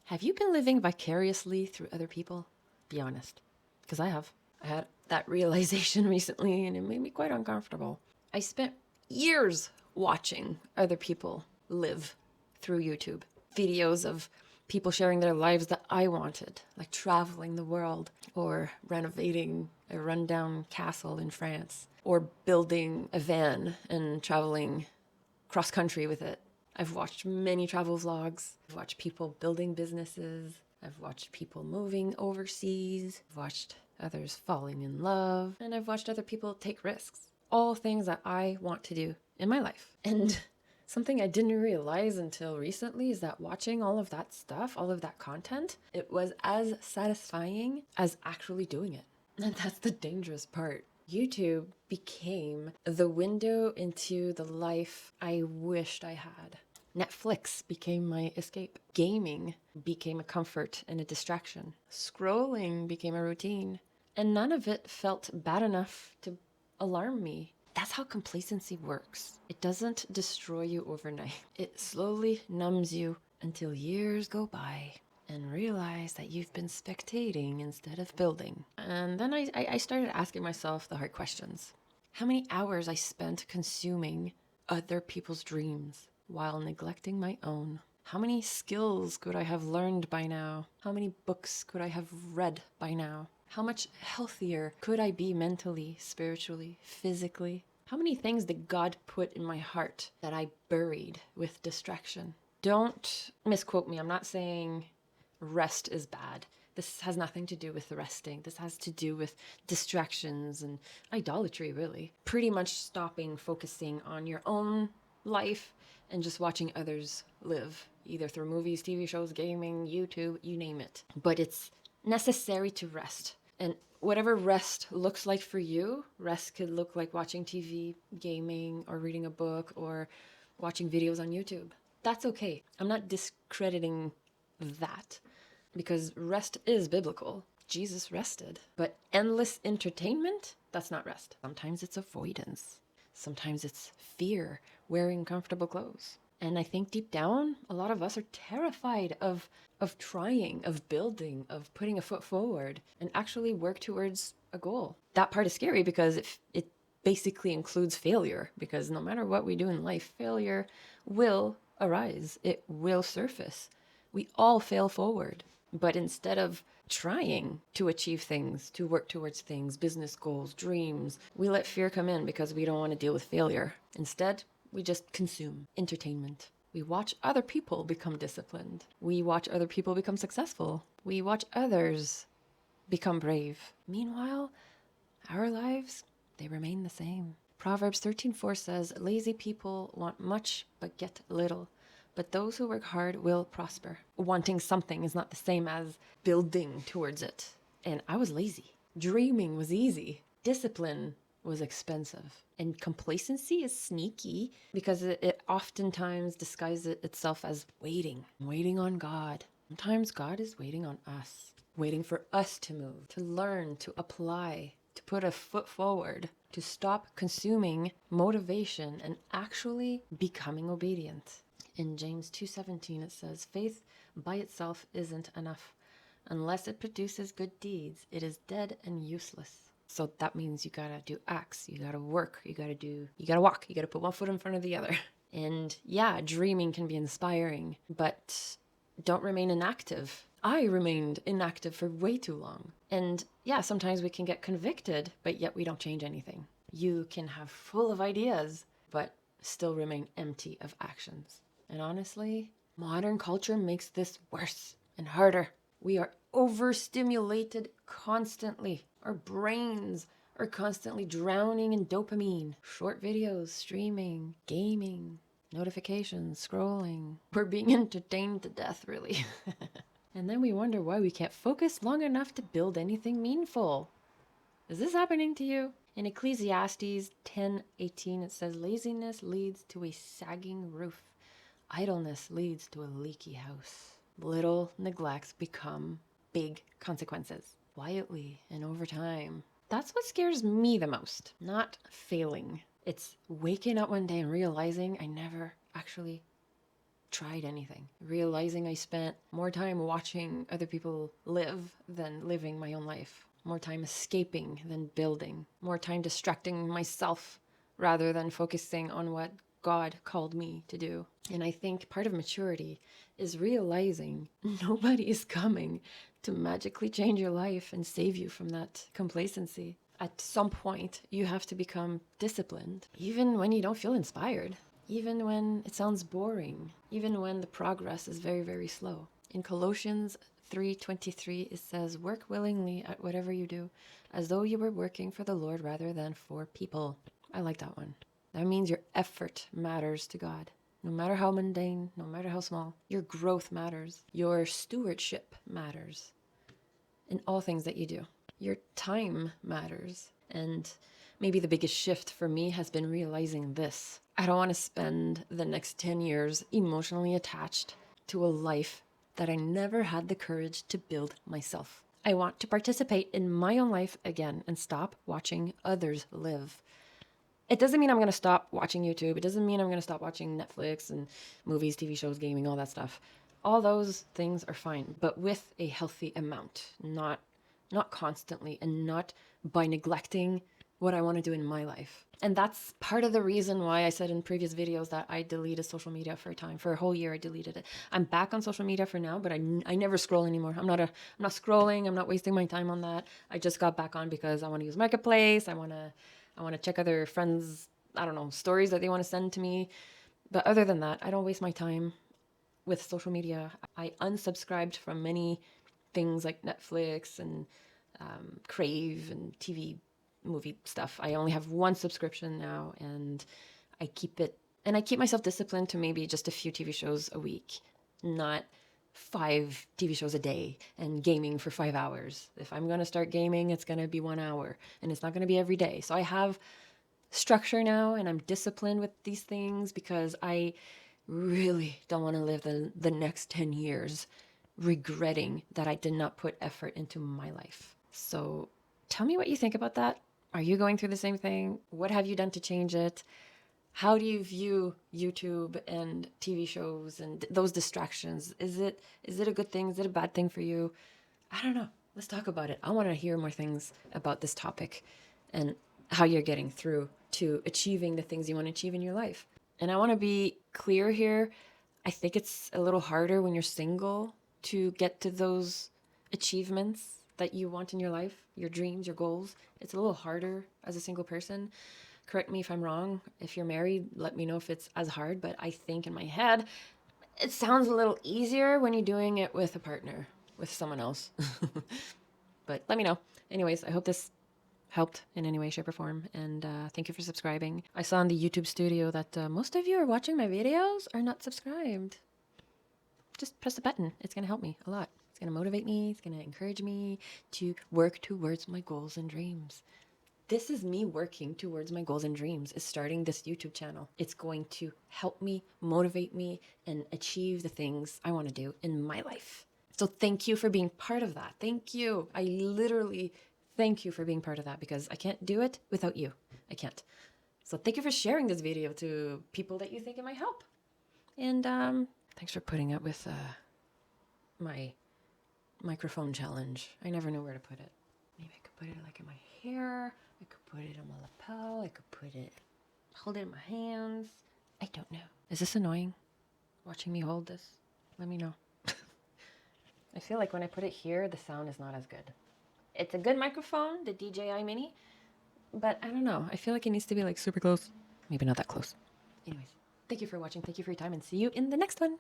Have you been living vicariously through other people? Be honest, because I have. I had that realization recently and it made me quite uncomfortable. I spent years watching other people live through YouTube. Videos of people sharing their lives that I wanted, like traveling the world or renovating a rundown castle in France or building a van and traveling cross country with it. I've watched many travel vlogs. I've watched people building businesses. I've watched people moving overseas. I've watched others falling in love. And I've watched other people take risks. All things that I want to do in my life. And something I didn't realize until recently is that watching all of that stuff, all of that content, it was as satisfying as actually doing it. And that's the dangerous part. YouTube became the window into the life I wished I had. Netflix became my escape. Gaming became a comfort and a distraction. Scrolling became a routine. And none of it felt bad enough to alarm me. That's how complacency works. It doesn't destroy you overnight. It slowly numbs you until years go by and realize that you've been spectating instead of building. And then I started asking myself the hard questions. How many hours I spent consuming other people's dreams while neglecting my own? How many skills could I have learned by now? How many books could I have read by now? How much healthier could I be mentally, spiritually, physically? How many things did God put in my heart that I buried with distraction? Don't misquote me. I'm not saying rest is bad. This has nothing to do with resting. This has to do with distractions and idolatry, really. Pretty much stopping focusing on your own life and just watching others live, either through movies, TV shows, gaming, YouTube, you name it. But it's necessary to rest. And whatever rest looks like for you, rest could look like watching TV, gaming, or reading a book, or watching videos on YouTube. That's okay. I'm not discrediting that, because rest is biblical. Jesus rested. But endless entertainment, that's not rest. Sometimes it's avoidance. Sometimes it's fear, wearing comfortable clothes. And I think deep down, a lot of us are terrified of trying, of building, of putting a foot forward and actually work towards a goal. That part is scary because it basically includes failure, because no matter what we do in life, failure will arise. It will surface. We all fail forward. But instead of trying to achieve things, to work towards things, business goals, dreams, we let fear come in because we don't want to deal with failure. Instead, we just consume entertainment. We watch other people become disciplined. We watch other people become successful. We watch others become brave. Meanwhile, our lives, they remain the same. Proverbs 13:4 says, "Lazy people want much but get little, but those who work hard will prosper." Wanting something is not the same as building towards it. And I was lazy. Dreaming was easy. Discipline was expensive. And complacency is sneaky because it oftentimes disguises itself as waiting on God. Sometimes God is waiting on us, waiting for us to move, to learn, to apply, to put a foot forward, to stop consuming motivation and actually becoming obedient. In James 2:17 it says, "Faith by itself isn't enough. Unless it produces good deeds, it is dead and useless." So that means you gotta do acts, you gotta work, you gotta walk, you gotta put one foot in front of the other. And yeah, dreaming can be inspiring, but don't remain inactive. I remained inactive for way too long. And yeah, sometimes we can get convicted, but yet we don't change anything. You can have full of ideas, but still remain empty of actions. And honestly, modern culture makes this worse and harder. We are overstimulated constantly. Our brains are constantly drowning in dopamine. Short videos, streaming, gaming, notifications, scrolling. We're being entertained to death, really. And then we wonder why we can't focus long enough to build anything meaningful. Is this happening to you? In Ecclesiastes 10:18, it says, "Laziness leads to a sagging roof. Idleness leads to a leaky house." Little neglects become big consequences, quietly and over time. That's what scares me the most, not failing. It's waking up one day and realizing I never actually tried anything. Realizing I spent more time watching other people live than living my own life. More time escaping than building. More time distracting myself rather than focusing on what God called me to do. And I think part of maturity is realizing nobody is coming to magically change your life and save you from that complacency. At some point, you have to become disciplined, even when you don't feel inspired, even when it sounds boring, even when the progress is very, very slow. In Colossians 3:23, it says, "Work willingly at whatever you do, as though you were working for the Lord rather than for people." I like that one. That means your effort matters to God. No matter how mundane, no matter how small, your growth matters. Your stewardship matters in all things that you do. Your time matters. And maybe the biggest shift for me has been realizing this. I don't want to spend the next 10 years emotionally attached to a life that I never had the courage to build myself. I want to participate in my own life again and stop watching others live. It doesn't mean I'm going to stop watching YouTube. It doesn't mean I'm going to stop watching Netflix and movies, TV shows, gaming, all that stuff. All those things are fine, but with a healthy amount, not constantly, and not by neglecting what I want to do in my life. And that's part of the reason why I said in previous videos that I deleted social media for a time. For a whole year, I deleted it. I'm back on social media for now, but I never scroll anymore. I'm not scrolling. I'm not wasting my time on that. I just got back on because I want to use Marketplace. I want to check other friends, stories that they want to send to me. But other than that, I don't waste my time with social media. I unsubscribed from many things like Netflix and Crave and TV movie stuff. I only have one subscription now, and I keep myself disciplined to maybe just a few TV shows a week, not 5 TV shows a day and gaming for 5 hours. If I'm going to start gaming, it's going to be 1 hour, and it's not going to be every day. So I have structure now, and I'm disciplined with these things because I really don't want to live the next 10 years regretting that I did not put effort into my life. So tell me what you think about that. Are you going through the same thing? What have you done to change it? How do you view YouTube and TV shows and those distractions? Is it a good thing? Is it a bad thing for you? I don't know. Let's talk about it. I want to hear more things about this topic and how you're getting through to achieving the things you want to achieve in your life. And I want to be clear here. I think it's a little harder when you're single to get to those achievements that you want in your life, your dreams, your goals. It's a little harder as a single person. Correct me if I'm wrong. If you're married, let me know if it's as hard. But I think in my head, it sounds a little easier when you're doing it with a partner, with someone else. But let me know. Anyways, I hope this helped in any way, shape, or form. And thank you for subscribing. I saw in the YouTube studio that most of you are watching my videos are not subscribed. Just press the button. It's going to help me a lot. It's going to motivate me. It's going to encourage me to work towards my goals and dreams. This is me working towards my goals and dreams, is starting this YouTube channel. It's going to help me, motivate me, and achieve the things I want to do in my life. So thank you for being part of that. Thank you. I literally thank you for being part of that because I can't do it without you. I can't. So thank you for sharing this video to people that you think it might help. And thanks for putting up with my microphone challenge. I never know where to put it. Maybe I could put it like in my hair. I could put it on my lapel. I could hold it in my hands. I don't know. Is this annoying? Watching me hold this? Let me know. I feel like when I put it here, the sound is not as good. It's a good microphone, the DJI Mini, but I don't know. I feel like it needs to be like super close. Maybe not that close. Anyways, thank you for watching. Thank you for your time, and see you in the next one.